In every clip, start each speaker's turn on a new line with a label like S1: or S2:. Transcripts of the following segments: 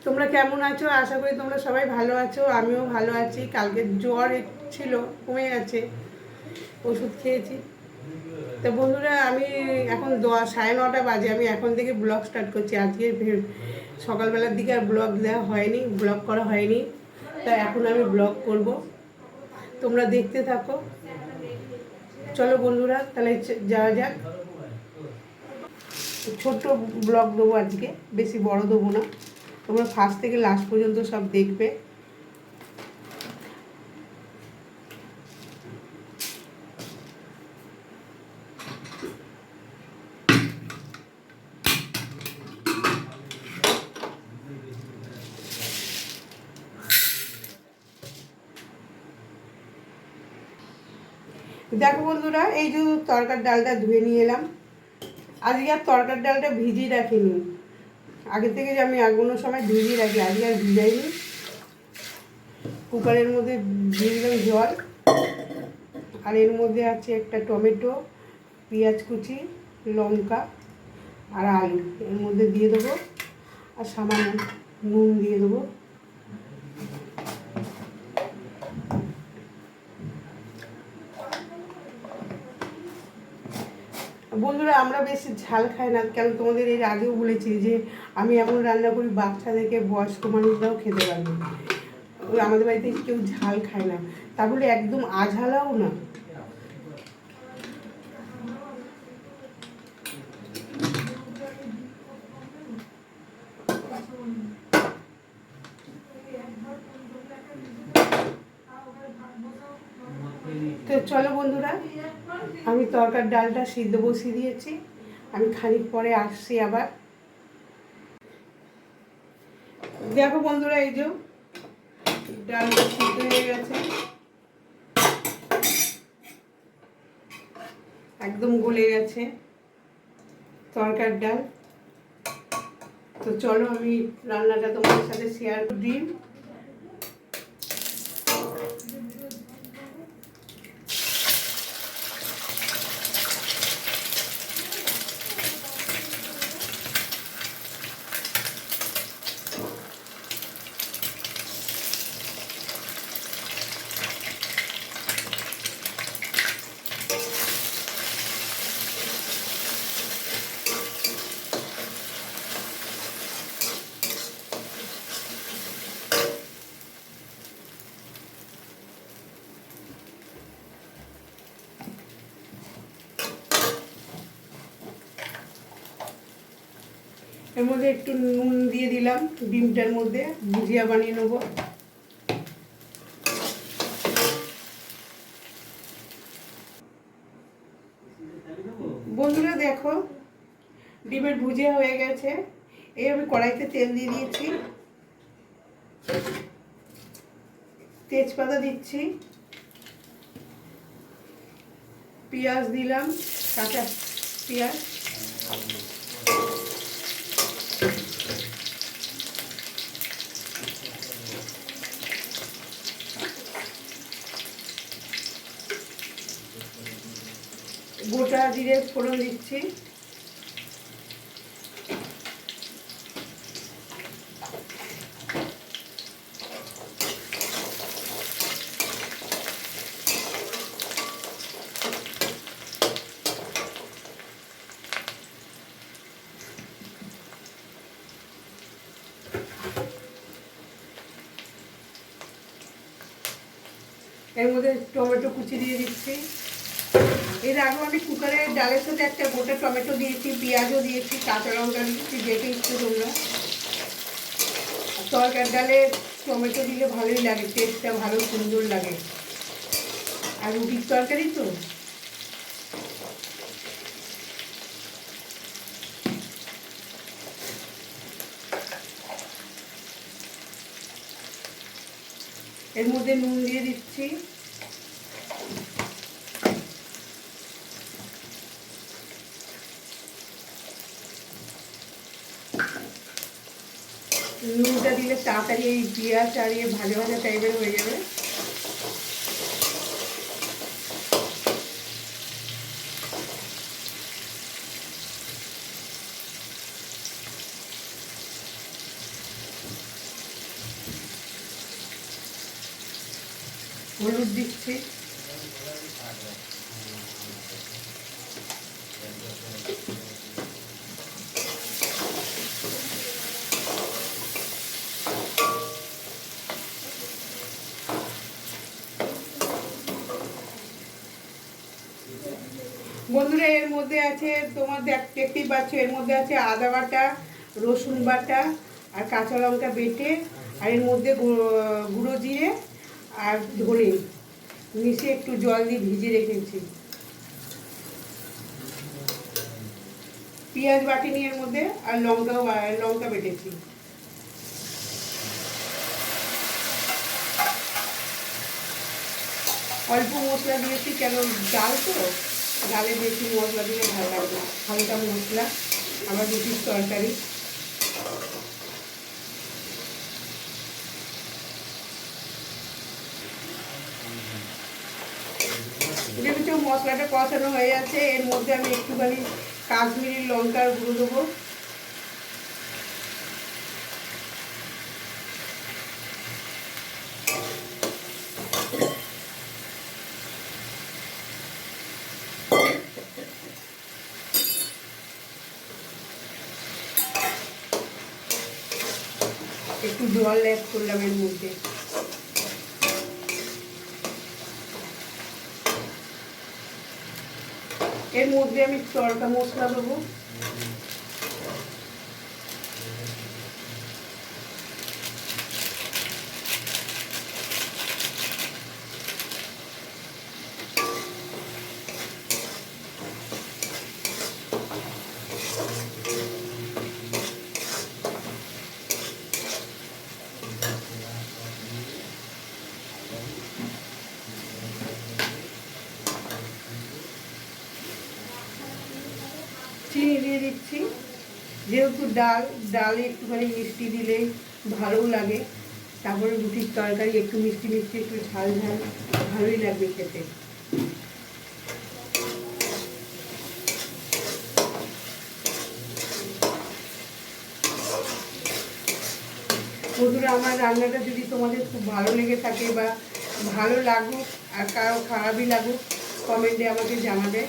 S1: তোমরা কেমন আছো? আশা করি তোমরা সবাই ভালো আছো। আমিও ভালো আছি। কালকে জ্বর ছিল, কমে গেছে, ওষুধ খেয়েছি। তো বন্ধুরা, আমি এখন 9:30 বাজে। আমি এখন থেকে ব্লগ স্টার্ট করছি। আজকে সকালবেলার দিকে আর ব্লগ দেওয়া হয়নি, ব্লগ করা হয়নি। তা এখন আমি ব্লগ করব, তোমরা দেখতে থাকো। চলো বন্ধুরা, তাহলে যাওয়া যাক। ছোট্ট ব্লগ দেবো আজকে, বেশি বড় দেবো না। তোমরা ফার্স্ট থেকে লাস্ট পর্যন্ত সব দেখবে। দেখো বন্ধুরা, এই যে তরকার ডালটা ধুয়ে নিয়ে এলাম। আজকে আর তরকার ডালটা ভিজিয়ে রাখিনি। আগে থেকে যে আমি কোনো সময় ভিজিয়ে রাখি, আজকে আর ভিজাইনি। কুকারের মধ্যে দিয়ে দিলাম জল, আর এর মধ্যে আছে একটা টমেটো, পেঁয়াজ কুচি, লঙ্কা আর আলু এর মধ্যে দিয়ে দেবো, আর সামান্য নুন দিয়ে দেবো। বন্ধুরা, আমরা বেশি ঝাল খাই না, কেন তোমাদের এর আগেও বলেছি যে আমি এমন রান্না করি বাচ্চা থেকে বয়স্ক মানুষরাও খেতে পারবে। আমাদের বাড়িতে কেউ ঝাল খায় না, তা বলে একদম আঝালাও না। তো চলো বন্ধুরা, আমি তরকার ডালটা সিদ্ধ বসিয়ে দিয়েছি। আমি খানিক পরে আসছি আবার। দেখো বন্ধুরা, এই যে ডালটা সিদ্ধ হয়ে গেছে, একদম গলে গেছে তরকার ডাল। তো চলো আমি রান্নাটা তোমাদের সাথে শেয়ার দিই। এর মধ্যে একটু নুন দিয়ে দিলাম, ডিমটার মধ্যে ভুজিয়া বানিয়ে নেবো। বন্ধুরা দেখো, ডিমের ভুজিয়া হয়ে গেছে। এই আমি কড়াইতে তেল দিয়ে দিয়েছি, তেজপাতা দিচ্ছি, পেঁয়াজ দিলাম, কাঁচা পেঁয়াজ, গোটা জিরে ফোড়ন দিচ্ছি, এর মধ্যে টমেটো কুচি দিয়ে দিচ্ছি। এর আগেও আমি কুকারের ডালের সাথে একটা গোটা টমেটো দিয়েছি, পেঁয়াজও দিয়েছি, কাঁচা লঙ্কা দিয়েছি, যেটা ইচ্ছে তোমরা। তরকার ডালে টমেটো দিলে ভালোই লাগে, টেস্টটা ভালো সুন্দর লাগে। আর রুটির তরকারি তো এর মধ্যে নুন দিয়ে দিচ্ছি, নুনটা দিলে তাড়াতাড়ি এই পেঁয়াজ আর ভাজা ভাজা টাইপের হয়ে যাবে। হলুদ দিচ্ছি, বন্ধুরা এর মধ্যে আছে তোমার দেখতেই পাচ্ছ, এর মধ্যে আছে আদা বাটা, রসুন বাটা আর কাঁচা লঙ্কা বেটে, আর এর মধ্যে গুঁড়ো জিরে আর ধনে মিশিয়ে একটু জল দিয়ে ভিজিয়ে রেখেছি। পেঁয়াজ বাটিনি এর মধ্যে, আর লঙ্কা বেটেছি। অল্প মশলা দিয়েছি, কেন ডাল তো, ডালে বেশি মশলা দিলে ভালো লাগবে না, হালকা মশলা, আবার রুটির তরকারি। দেখেছো মশলাটা কষানো হয়ে যাচ্ছে, এর মধ্যে আমি একটুখানি কাশ্মীরি লঙ্কার গুঁড়ো দেবো, একটু জল অ্যাড করলাম এর মধ্যে। এর মধ্যে আমি তড়কা মশলা দেবো, চিনি দিয়ে দিচ্ছি, যেহেতু ডালে একটুখানি মিষ্টি দিলে ভালো লাগে, তারপরে রুটির তরকারি একটু মিষ্টি মিষ্টি একটু ঝাল ঝাল ভালোই লাগবে খেতে। বন্ধুরা আমার রান্নাটা যদি তোমাদের খুব ভালো লেগে থাকে বা ভালো লাগুক আর কারো খারাপই লাগুক, কমেন্টে আমাকে জানাবে।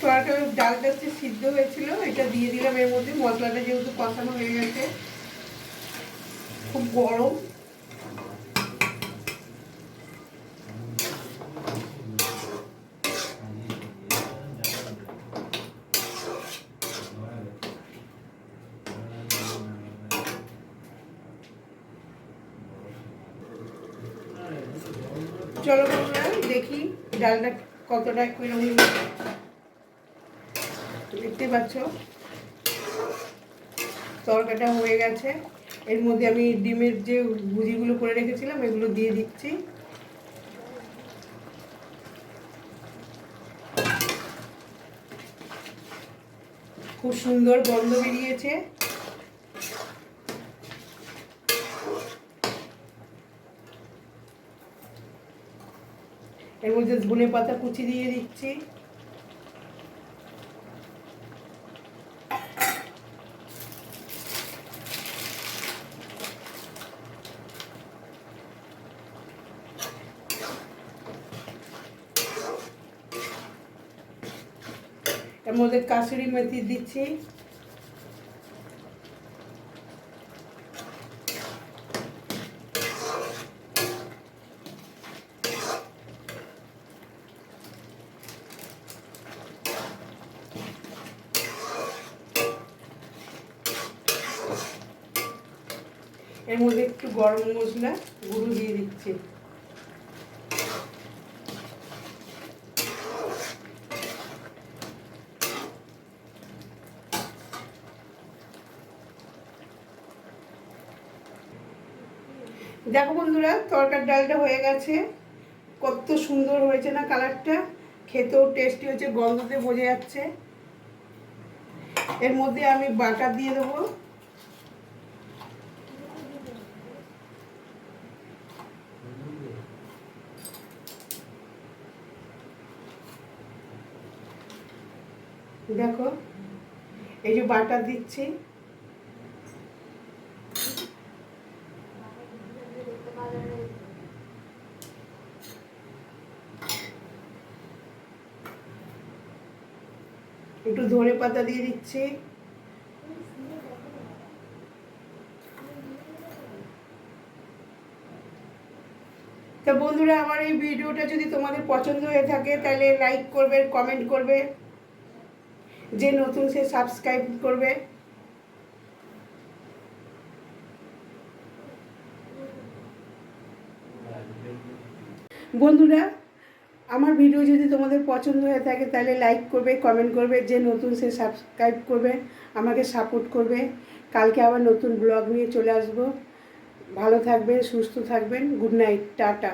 S1: তরকারি ডালটা হচ্ছে সিদ্ধ হয়েছিল, এটা দিয়ে দিলাম এর মধ্যে। মশলাটা যেহেতু কষানো হয়ে গেছে, খুব গরম, চলো বন্ধুরা দেখি ডালটা কতটা কিরকম। দেখতে পাচ্ছ তরকাটা হয়ে গেছে, এর মধ্যে আমি ডিমের যে ভুজিগুলো করে রেখেছিলাম এগুলো দিয়ে দিচ্ছি। খুব সুন্দর গন্ধ বেরিয়েছে। এর মধ্যে ধনে পাতা কুচি দিয়ে দিচ্ছি, এর মধ্যে কাসুরি মেথি দিচ্ছি, এর মধ্যে একটু গরম মশলা গুঁড়ো দিয়ে দিচ্ছি। দেখো বন্ধুরা তরকার ডালটা হয়ে গেছে, কত সুন্দর হয়েছে না কালারটা, খেতেও টেস্টি হয়েছে, গন্ধতে বোঝা যাচ্ছে। এর মধ্যে আমি বাটার দিয়ে দেবো, দেখো এই যে বাটার দিচ্ছি, একটু ধনে পাতা দিয়ে দিচ্ছি, তা বন্ধুরা আমার এই ভিডিওটা যদি তোমাদের পছন্দ হয়ে থাকে তাহলে লাইক করবে, কমেন্ট করবে, যে নতুন সে সাবস্ক্রাইব করবে। বন্ধুরা আমার ভিডিও যদি তোমাদের পছন্দ হয়ে থাকে তাহলে লাইক করবে, কমেন্ট করবে, যে নতুন সে সাবস্ক্রাইব করবে, আমাকে সাপোর্ট করবে। কালকে আবার নতুন ব্লগ নিয়ে চলে আসবো। ভালো থাকবেন, সুস্থ থাকবেন। Good night, tata.